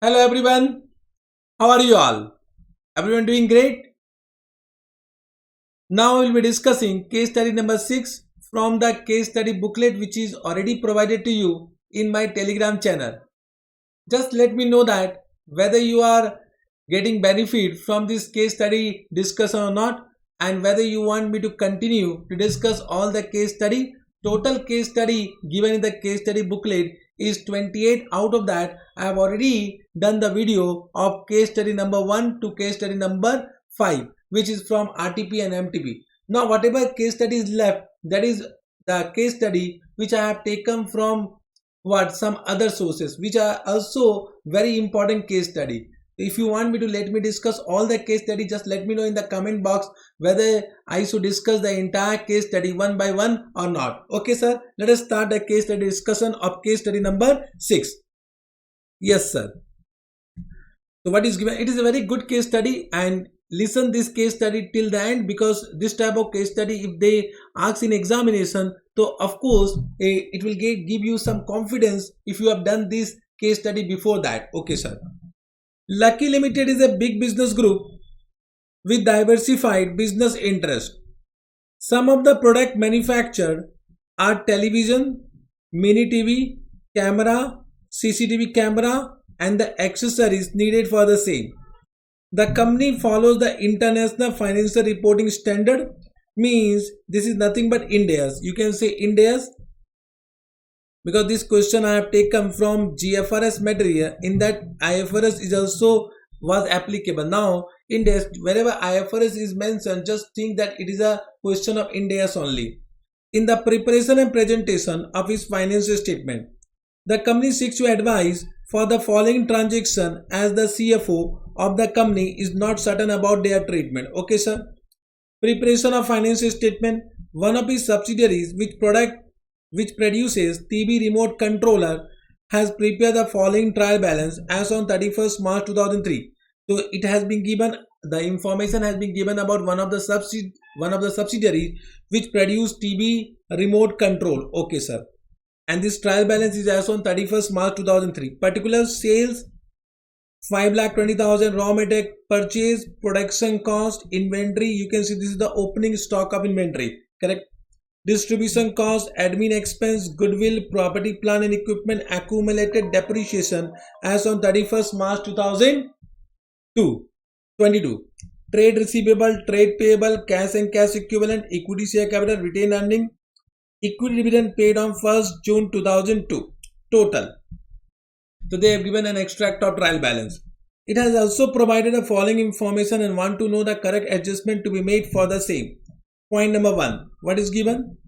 Hello everyone, how are you all? Everyone doing great? Now we will be discussing case study number 6 from the case study booklet which is already provided to you in my Telegram channel. Just let me know that whether you are getting benefit from this case study discussion or not, and whether you want me to continue to discuss all the case study. Total case study given in the case study booklet is 28. Out of that, I have already done the video of case study number 1 to case study number 5, which is from RTP and MTP. Now whatever case study is left, that is the case study which I have taken from some other sources which are also very important case study. If you want me to let me discuss all the case study, just let me know in the comment box whether I should discuss the entire case study one by one or not. Okay sir, let us start the case study discussion of case study number 6. Yes sir. So what is given? It is a very good case study, and listen this case study till the end, because this type of case study, if they ask in examination, so of course it will give you some confidence if you have done this case study before that. Okay sir. Lucky Limited is a big business group with diversified business interests. Some of the product manufactured are television, mini TV, camera, CCTV camera, and the accessories needed for the same. The company follows the International Financial Reporting Standard, means this is nothing but Ind AS. You can say Ind AS, because this question I have taken from GFRS material. In that IFRS is also was applicable. Now Ind AS, wherever IFRS is mentioned, just think that it is a question of Ind AS only. In the preparation and presentation of its financial statement, the company seeks to advise for the following transaction, as the CFO of the company is not certain about their treatment. Okay sir. Preparation of financial statement. One of its subsidiaries which produces TV remote controller has prepared the following trial balance as on 31st March 2003. So it has been given, the information has been given about one of the subsidiaries which produce TV remote control. Okay sir. And this trial balance is as on 31st March 2003. Particular sales 5,20,000, raw material purchase, production cost, inventory. You can see this is the opening stock of inventory, correct? Distribution cost, admin expense, goodwill, property, plant and equipment, accumulated depreciation as on 31st March 2022. Trade receivable, trade payable, cash and cash equivalent, equity share capital, retained earning, equity dividend paid on 1st June 2002. Total. So they have given an extract of trial balance. It has also provided the following information and want to know the correct adjustment to be made for the same. Point number 1. What is given?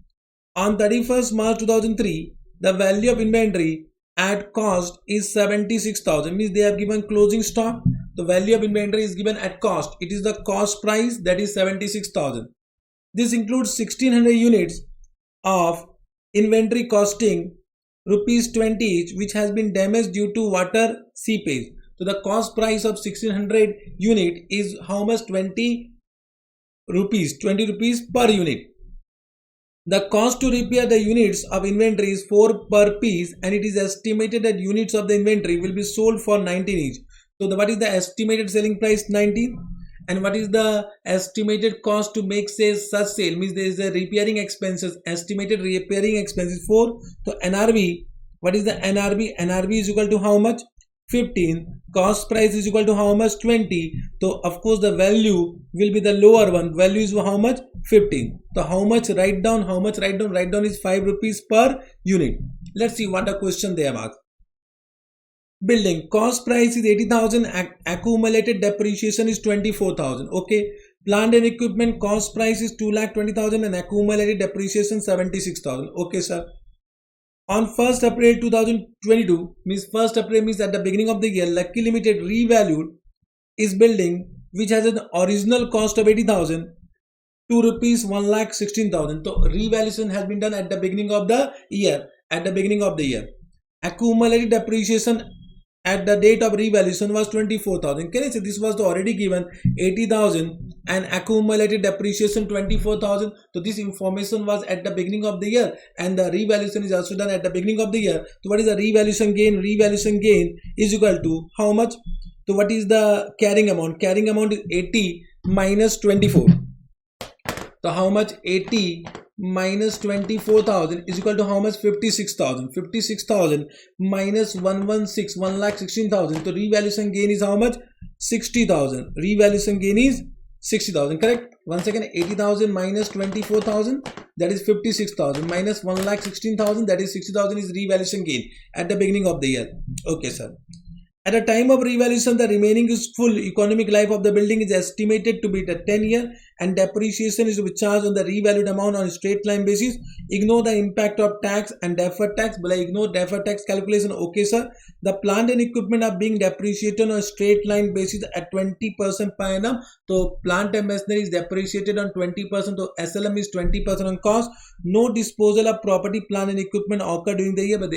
On 31st March 2003, the value of inventory at cost is 76,000. Means they have given closing stock. The value of inventory is given at cost. It is the cost price, that is 76,000. This includes 1600 units of inventory costing rupees 20 each, which has been damaged due to water seepage. So the cost price of 1600 unit is how much? 20 rupees per unit. The cost to repair the units of inventory is 4 per piece, and it is estimated that units of the inventory will be sold for 19 each. So what is the estimated selling price? 19. And what is the estimated cost to make such sale? Means there is a repairing expenses, estimated repairing expenses 4. So NRV, what is the NRV? NRV is equal to how much? 15. Cost price is equal to how much? 20. So of course the value will be the lower one. Value is how much? 15. So how much write down? How much write down? Write down is 5 rupees per unit. Let's see what the question they have asked. Building cost price is 80,000, accumulated depreciation is 24,000. Okay. Plant and equipment cost price is 2,20,000 and accumulated depreciation 76,000. Okay sir. On 1st April 2022, means 1st April means at the beginning of the year, Lucky Limited revalued its building, which has an original cost of 80,000 to rupees 1,16,000. So revaluation has been done at the beginning of the year. Accumulated depreciation at the date of revaluation was 24,000. Can I say this was already given 80,000 and accumulated depreciation 24,000. So this information was at the beginning of the year, and the revaluation is also done at the beginning of the year. So what is the revaluation gain? Revaluation gain is equal to how much? So what is the carrying amount? Carrying amount is 80 minus 24. So how much? 80 minus 24,000 is equal to how much? 56,000. 56,000 minus 116, 1,16,000. So revaluation gain is how much? 60,000. Revaluation gain is 60,000, correct? One second. 80,000 minus 24,000, that is 56,000, minus 1,16,000, that is 60,000 is revaluation gain at the beginning of the year. Okay, sir. At the time of revaluation, the remaining useful economic life of the building is estimated to be the 10-year, and depreciation is to be charged on the revalued amount on a straight line basis. Ignore the impact of tax and deferred tax. But I ignore deferred tax calculation. Okay, sir. The plant and equipment are being depreciated on a straight line basis at 20% per annum. So plant and machinery is depreciated on 20%. So SLM is 20% on cost. No disposal of property, plant and equipment occur during the year, but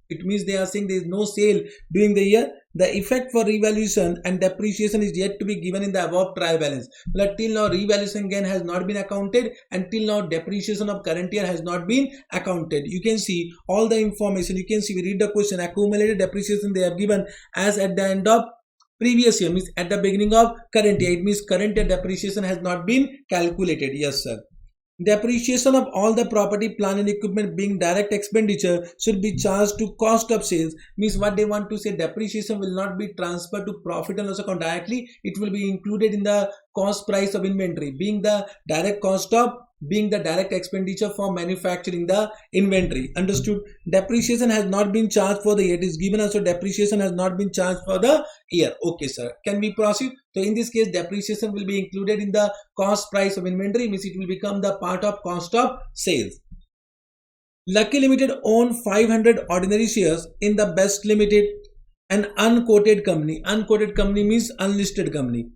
it means they are saying there is no sale during the year. The effect for revaluation and depreciation is yet to be given in the above trial balance. But till now revaluation gain has not been accounted, and till now depreciation of current year has not been accounted. You can see all the information. You can see, we read the question, accumulated depreciation they have given as at the end of previous year, means at the beginning of current year. It means current year depreciation has not been calculated. Yes, sir. Depreciation of all the property, plant and equipment being direct expenditure should be charged to cost of sales. Means what they want to say, depreciation will not be transferred to profit and loss account directly. It will be included in the cost price of inventory, being the direct cost of, being the direct expenditure for manufacturing the inventory. Understood? Depreciation has not been charged for the year. It is given also depreciation has not been charged for the year. Okay, sir. Can we proceed? So in this case, depreciation will be included in the cost price of inventory, means it will become the part of cost of sales. Lucky Limited own 500 ordinary shares in the Best Limited, an unquoted company. Unquoted company means unlisted company.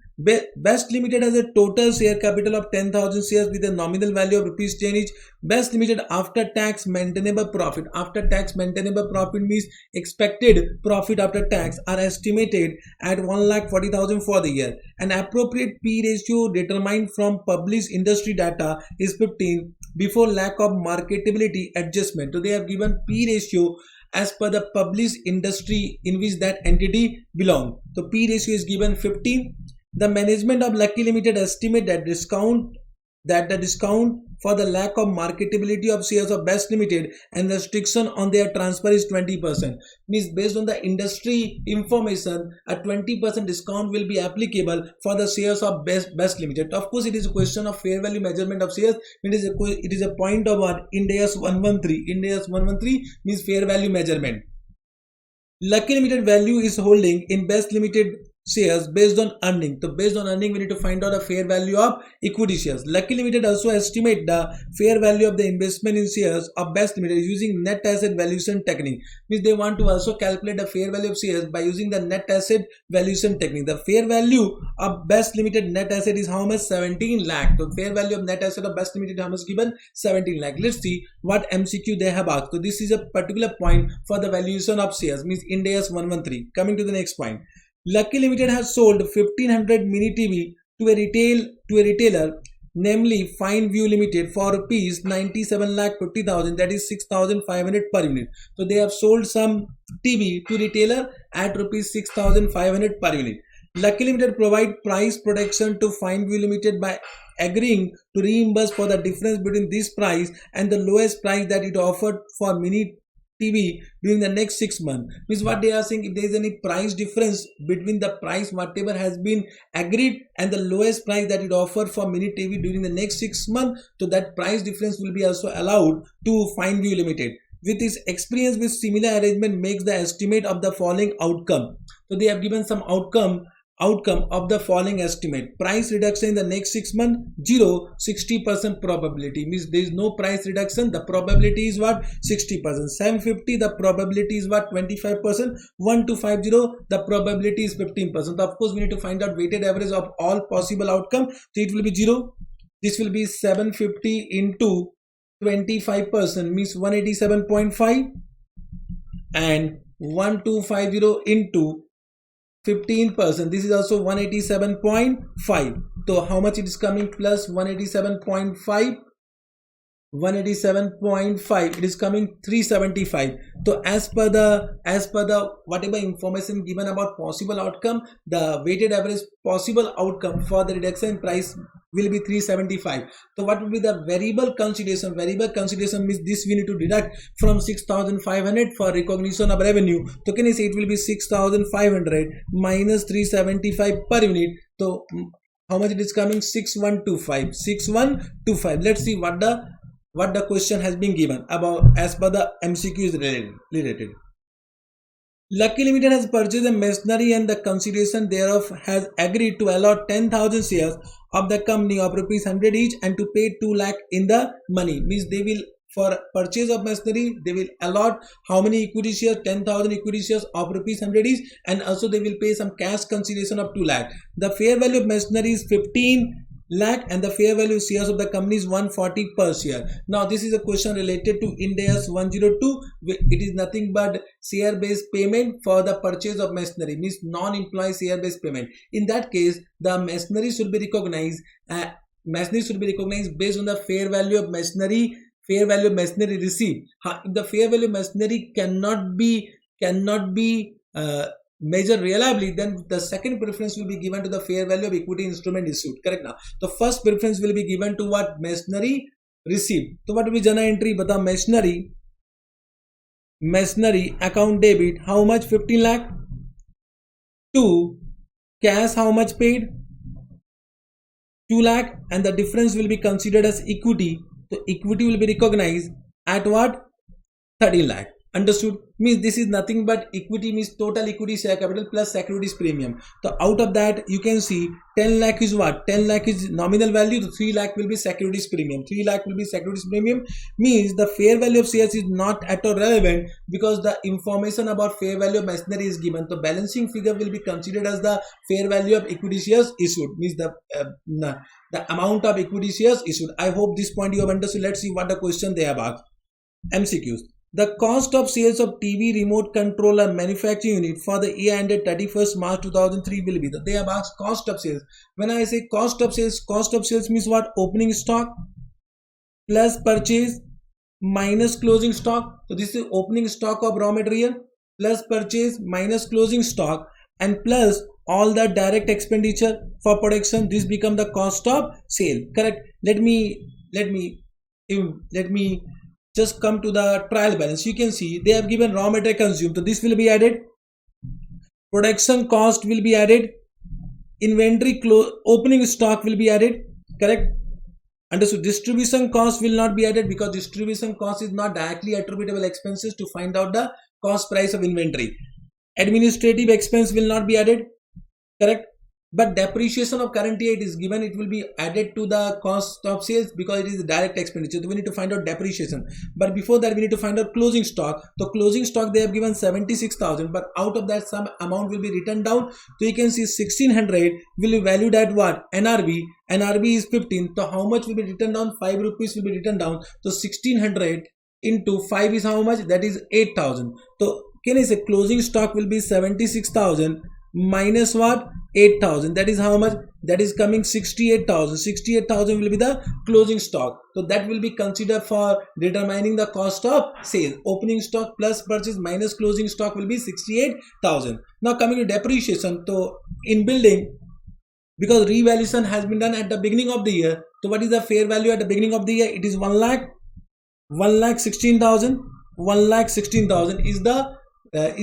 Best Limited has a total share capital of 10,000 shares with a nominal value of rupees 10 each. Best Limited after tax maintainable profit. After tax maintainable profit means expected profit after tax are estimated at 1,40,000 for the year. An appropriate P ratio determined from published industry data is 15 before lack of marketability adjustment. So they have given P ratio as per the published industry in which that entity belongs. So P ratio is given 15. The management of Lucky Limited estimate that the discount for the lack of marketability of shares of Best Limited and restriction on their transfer is 20%. Means based on the industry information, a 20% discount will be applicable for the shares of Best Limited. Of course, it is a question of fair value measurement of shares. It is a point of what? Ind AS 113. Ind AS 113 means fair value measurement. Lucky Limited value is holding in Best Limited shares based on earning. So based on earning, we need to find out the fair value of equity shares. Lucky Limited also estimate the fair value of the investment in shares of Best Limited using net asset valuation technique. Means they want to also calculate the fair value of shares by using the net asset valuation technique. The fair value of Best Limited net asset is how much? 17 lakh. So fair value of net asset of Best Limited how much given? 17 lakh. Let's see what MCQ they have asked. So this is a particular point for the valuation of shares, means Ind AS 113. Coming to the next point. Lucky Limited has sold 1500 mini TV to a retailer, namely Fine View Limited, for rupees 97,50,000, that is 6,500 per unit. So they have sold some TV to retailer at rupees 6,500 per unit. Lucky Limited provide price protection to Fine View Limited by agreeing to reimburse for the difference between this price and the lowest price that it offered for mini TV during the next 6 months. Means what they are saying, if there is any price difference between the price whatever has been agreed and the lowest price that it offered for mini TV during the next 6 months, so that price difference will be also allowed to Fine View Limited. With his experience with similar arrangement makes the estimate of the following outcome. So they have given some outcome of the following estimate. Price reduction in the next 6 months, 0, 60% probability. Means there is no price reduction. The probability is what? 60%. 750, the probability is what? 25%. 1250, the probability is 15%. Of course, we need to find out weighted average of all possible outcome. So it will be 0. This will be 750 into 25% means 187.5, and 1250 into 15%. This is also 187.5. So how much it is coming? Plus 187.5. 187.5, it is coming 375. So as per the whatever information given about possible outcome, the weighted average possible outcome for the reduction in price will be 375. So what will be the variable consideration? Variable consideration means this we need to deduct from 6500 for recognition of revenue. So can you say it will be 6500 minus 375 per unit. So how much it is coming? 6125. 6125. Let's see what the question has been given about as per the MCQ is related. Lucky Limited has purchased a machinery and the consideration thereof has agreed to allot 10,000 shares of the company of rupees 100 each and to pay 2 lakh in the money. Means they will, for purchase of machinery, they will allot how many equity shares? 10,000 equity shares of rupees 100 each, and also they will pay some cash consideration of 2 lakh. The fair value of machinery is 15 lakh and the fair value shares of the company is 140 per share. Now this is a question related to Ind AS 102. It is nothing but share based payment for the purchase of machinery, means non-employee share based payment. In that case, the machinery should be recognized based on the fair value of machinery received. If the fair value of machinery cannot be measure reliably, then the second preference will be given to the fair value of equity instrument issued. Correct? Now the first preference will be given to what? Machinery received. So what will be journal entry? Bata machinery account debit how much? 15 lakh. To cash how much paid? 2 lakh, and the difference will be considered as equity. So equity will be recognized at what? 13 lakh. Understood? Means this is nothing but equity, means total equity share capital plus securities premium. So out of that you can see 10 lakh is what? 10 lakh is nominal value. So 3 lakh will be securities premium. 3 lakh will be securities premium. Means the fair value of shares is not at all relevant because the information about fair value of machinery is given. So balancing figure will be considered as the fair value of equity shares issued, means the amount of equity shares issued. I hope this point you have understood. Let's see what the question they have asked. MCQs. The cost of sales of TV remote controller manufacturing unit for the year ended 31st March 2003 will be. They have asked cost of sales. When I say cost of sales means what? Opening stock plus purchase minus closing stock. So this is opening stock of raw material plus purchase minus closing stock and plus all the direct expenditure for production. This become the cost of sale. Correct? Let me just come to the trial balance. You can see they have given raw material consumed, so this will be added. Production cost will be added. Inventory opening stock will be added. Correct? Understood? Distribution cost will not be added because distribution cost is not directly attributable expenses to find out the cost price of inventory. Administrative expense will not be added. Correct? But depreciation of current year, it is given, it will be added to the cost of sales because it is direct expenditure. So we need to find out depreciation. But before that, we need to find out closing stock. So closing stock they have given 76,000, but out of that some amount will be written down. So you can see 1600 will be valued at what? NRV. NRV is 15. So how much will be written down? 5 rupees will be written down. So 1600 into 5 is how much? That is 8,000. So can I say closing stock will be 76,000 minus what? 8,000. That is how much? That is coming 68,000. 68,000 will be the closing stock. So that will be considered for determining the cost of sale. Opening stock plus purchase minus closing stock will be 68,000. Now coming to depreciation. So in building, because revaluation has been done at the beginning of the year. So what is the fair value at the beginning of the year? It is 1 lakh. 1,16,000. 1,16,000 is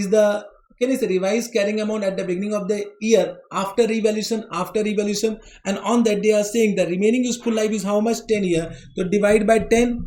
the can I say revised carrying amount at the beginning of the year after revaluation, and on that they are saying the remaining useful life is how much? 10 years. So divide by 10.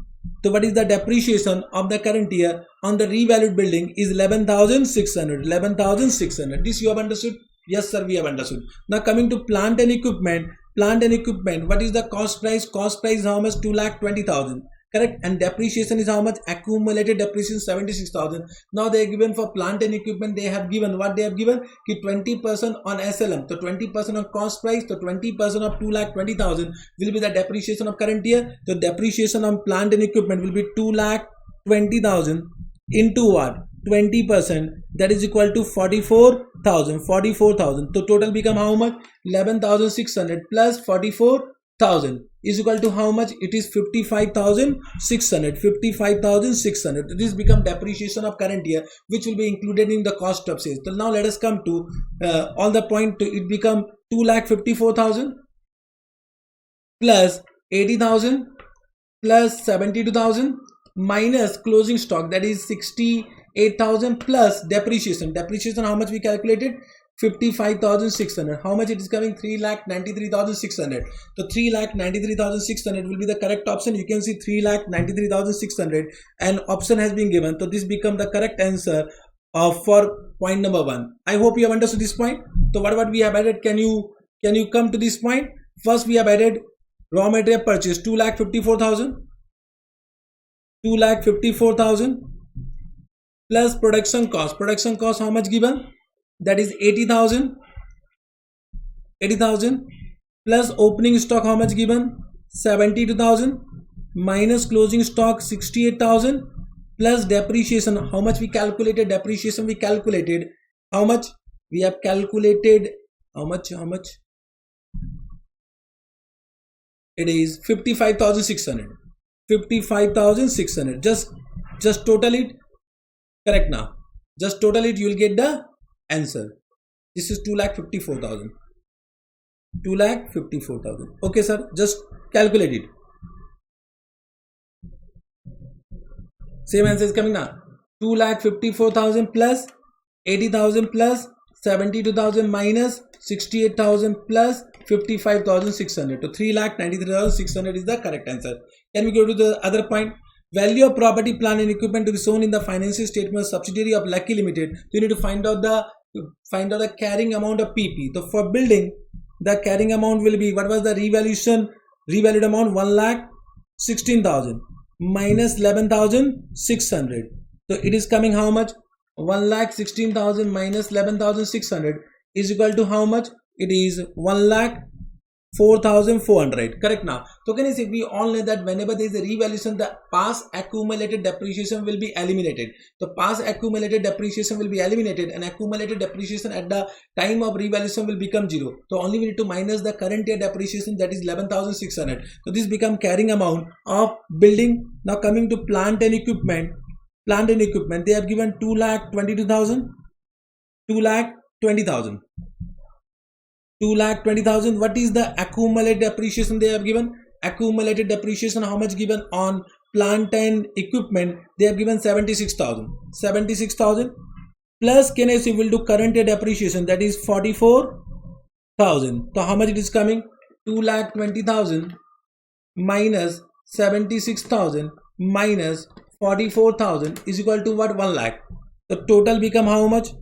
So what is the depreciation of the current year on the revalued building is 11,600. 11,600. This you have understood? Yes sir, we have understood. Now coming to plant and equipment. Plant and equipment, what is the cost price? Cost price is how much? 2,20,000. Correct? And depreciation is how much? Accumulated depreciation 76,000. Now they are given for plant and equipment, they have given what they have given? 20% on SLM. So 20% on cost price. So 20% of 2,20,000 will be the depreciation of current year. So depreciation on plant and equipment will be 2,20,000 into what? 20%, that is equal to 44,000. So total become how much? 11,600 plus 44,000 is equal to how much? It is 55,600. This become depreciation of current year, which will be included in the cost of sales. So now let us come to all the point to it become 2,54,000 plus 80,000 plus 72,000 minus closing stock, that is 68,000 plus depreciation. Depreciation how much we calculated? 55,600. How much it is coming? 3,93,600. So 3,93,600 will be the correct option. You can see 3,93,600 and option has been given. So this become the correct answer for point number 1. I hope you have understood this point. So what we have added? Can you come to this point? First we have added raw material purchase 2,54,000. 2,54,000 plus production cost. Production cost how much given? That is 80,000. 80,000 plus opening stock how much given? 72,000 minus closing stock 68,000 plus depreciation. How much we calculated? Depreciation we calculated. How much? We have calculated how much? It is 55,600. 55,600. Just total it. Correct now. Just total it. You will get the answer. This is 2,54,000. 2,54,000. Okay, sir. Just calculate it. Same answer is coming now. 2,54,000 plus 80,000 plus 72,000 minus 68,000 plus 55,600. So 3,93,600 is the correct answer. Can we go to the other point? Value of property, plant and equipment to be shown in the financial statement subsidiary of Lucky Limited. So you need to find out the carrying amount of PP. So for building, the carrying amount will be, what was the revalued amount? 1,16,000 minus 11,600. So it is coming how much? 1,16,000 minus 11,600 is equal to how much? It is 1,04,400. Correct now. So can you see, we all know that whenever there is a revaluation, the past accumulated depreciation will be eliminated. The past accumulated depreciation will be eliminated and accumulated depreciation at the time of revaluation will become 0. So only we need to minus the current year depreciation, that is 11,600. So this become carrying amount of building. Now coming to plant and equipment. Plant and equipment, they have given 2,22,000. 2,20,000. 2,20,000. What is the accumulated depreciation they have given? Accumulated depreciation how much given on plant and equipment? They have given 76,000. 76,000 plus, can I say, we'll do current year depreciation, that is 44,000. So how much it is coming? 2,20,000 minus 76,000 minus 44,000 is equal to what? 1 lakh. The total become how much?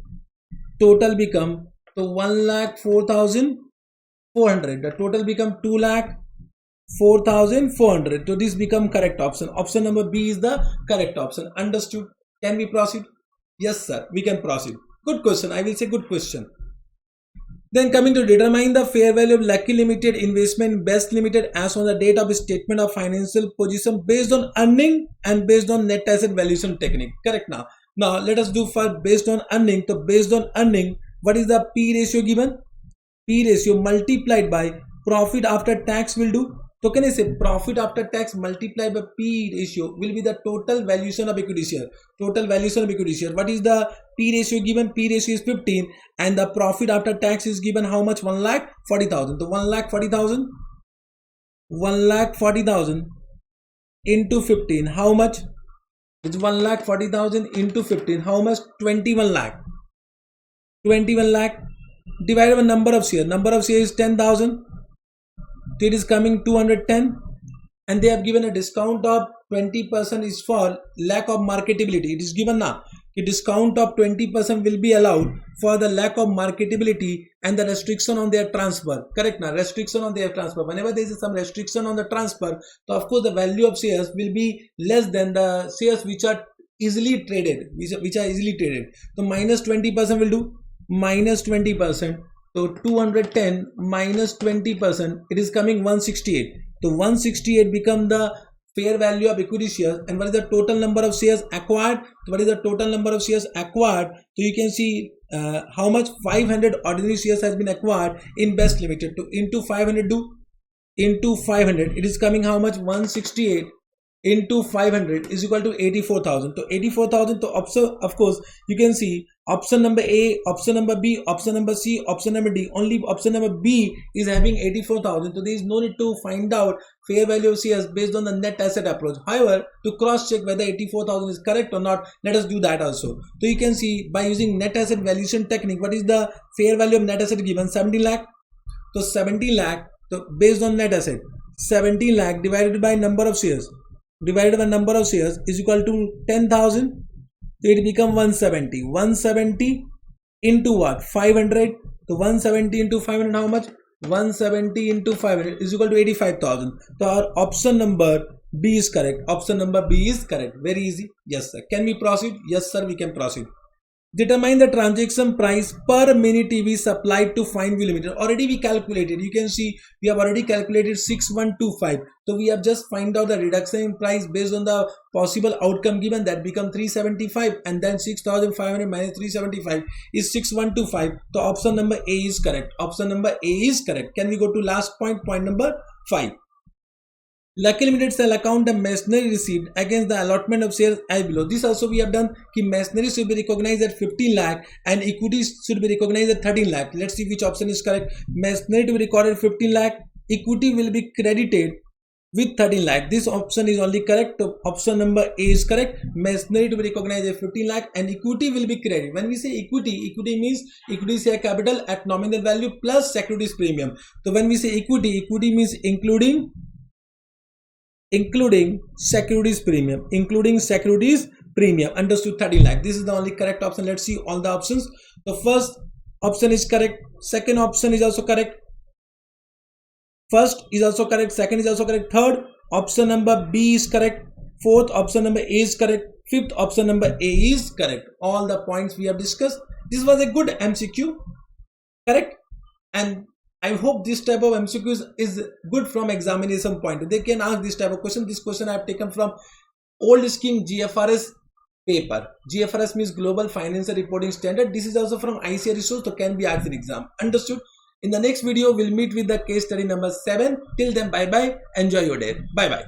Total become, so 1,04,400. The total become 2,04,400. So this become correct option. Option number B is the correct option. Understood? Can we proceed? Yes, sir. We can proceed. Good question. I will say good question. Then coming to determine the fair value of Lucky Limited investment Best Limited as on the date of statement of financial position based on earning and based on net asset valuation technique. Correct now. Now let us do for based on earning. So based on earning, what is the P ratio given? P ratio multiplied by profit after tax will do. So can I say profit after tax multiplied by P ratio will be the total valuation of equity share. Total valuation of equity share. What is the P ratio given? P ratio is 15 and the profit after tax is given how much? 1,40,000. So 1,40,000. 1,40,000 into 15. How much? It's 1,40,000 into 15. How much? 21 lakh. 21 lakh divided by number of shares. Number of shares is 10,000. It is coming 210 and they have given a discount of 20% is for lack of marketability. It is given now. A discount of 20% will be allowed for the lack of marketability and the restriction on their transfer. Correct now. Restriction on their transfer. Whenever there is some restriction on the transfer, so of course the value of shares will be less than the shares which are easily traded. So minus 20% will do. Minus 20%. So 210 minus 20%, it is coming 168. So 168 become the fair value of equity shares and what is the total number of shares acquired. So what is the total number of shares acquired? So you can see how much 500 ordinary shares has been acquired in Best Limited. To into 500 do into 500, it is coming how much? 168 into 500 is equal to 84,000. So 84,000. So option, of course you can see option number A, option number B, option number C, option number D. Only option number B is having 84,000. So there is no need to find out fair value of shares based on the net asset approach. However, to cross check whether 84,000 is correct or not, let us do that also. So you can see by using net asset valuation technique, what is the fair value of net asset given? 70 lakh. So 70 lakh, so based on net asset, 70 lakh divided by number of shares is equal to 10,000. So it become 170. 170 into what? 500. So 170 into 500 how much? 170 into 500 is equal to 85,000. So our option number B is correct. Option number B is correct. Very easy. Yes sir. Can we proceed? Yes sir, we can proceed. Determine the transaction price per minute TV supplied to Fineview Limited. Already we calculated. You can see we have already calculated 6125. So we have just find out the reduction in price based on the possible outcome given, that become 375, and then 6,500 minus 375 is 6125. So option number A is correct. Option number A is correct. Can we go to last point, point number 5? Lucky Limited shall account the machinery received against the allotment of shares as below. This also we have done. Ki machinery should be recognized at 15 lakh and equity should be recognized at 13 lakh. Let's see which option is correct. Machinery to be recorded 15 lakh. Equity will be credited with 13 lakh. This option is only correct. Option number A is correct. Machinery to be recognized at 15 lakh and equity will be credited. When we say equity, equity means equity share capital at nominal value plus securities premium. So when we say equity, equity means including securities premium, understood? 30 lakh. This is the only correct option. Let's see all the options. The first option is correct. Second option is also correct. First is also correct. Second is also correct. Third option number B is correct. Fourth option number A is correct. Fifth option number A is correct. All the points we have discussed. This was a good MCQ, correct? And I hope this type of MCQs is good from examination point. They can ask this type of question. This question I have taken from old scheme GFRS paper. GFRS means Global Financial Reporting Standard. This is also from ICAR resource, so can be asked in exam. Understood? In the next video, we'll meet with the case study number 7. Till then, bye bye. Enjoy your day. Bye bye.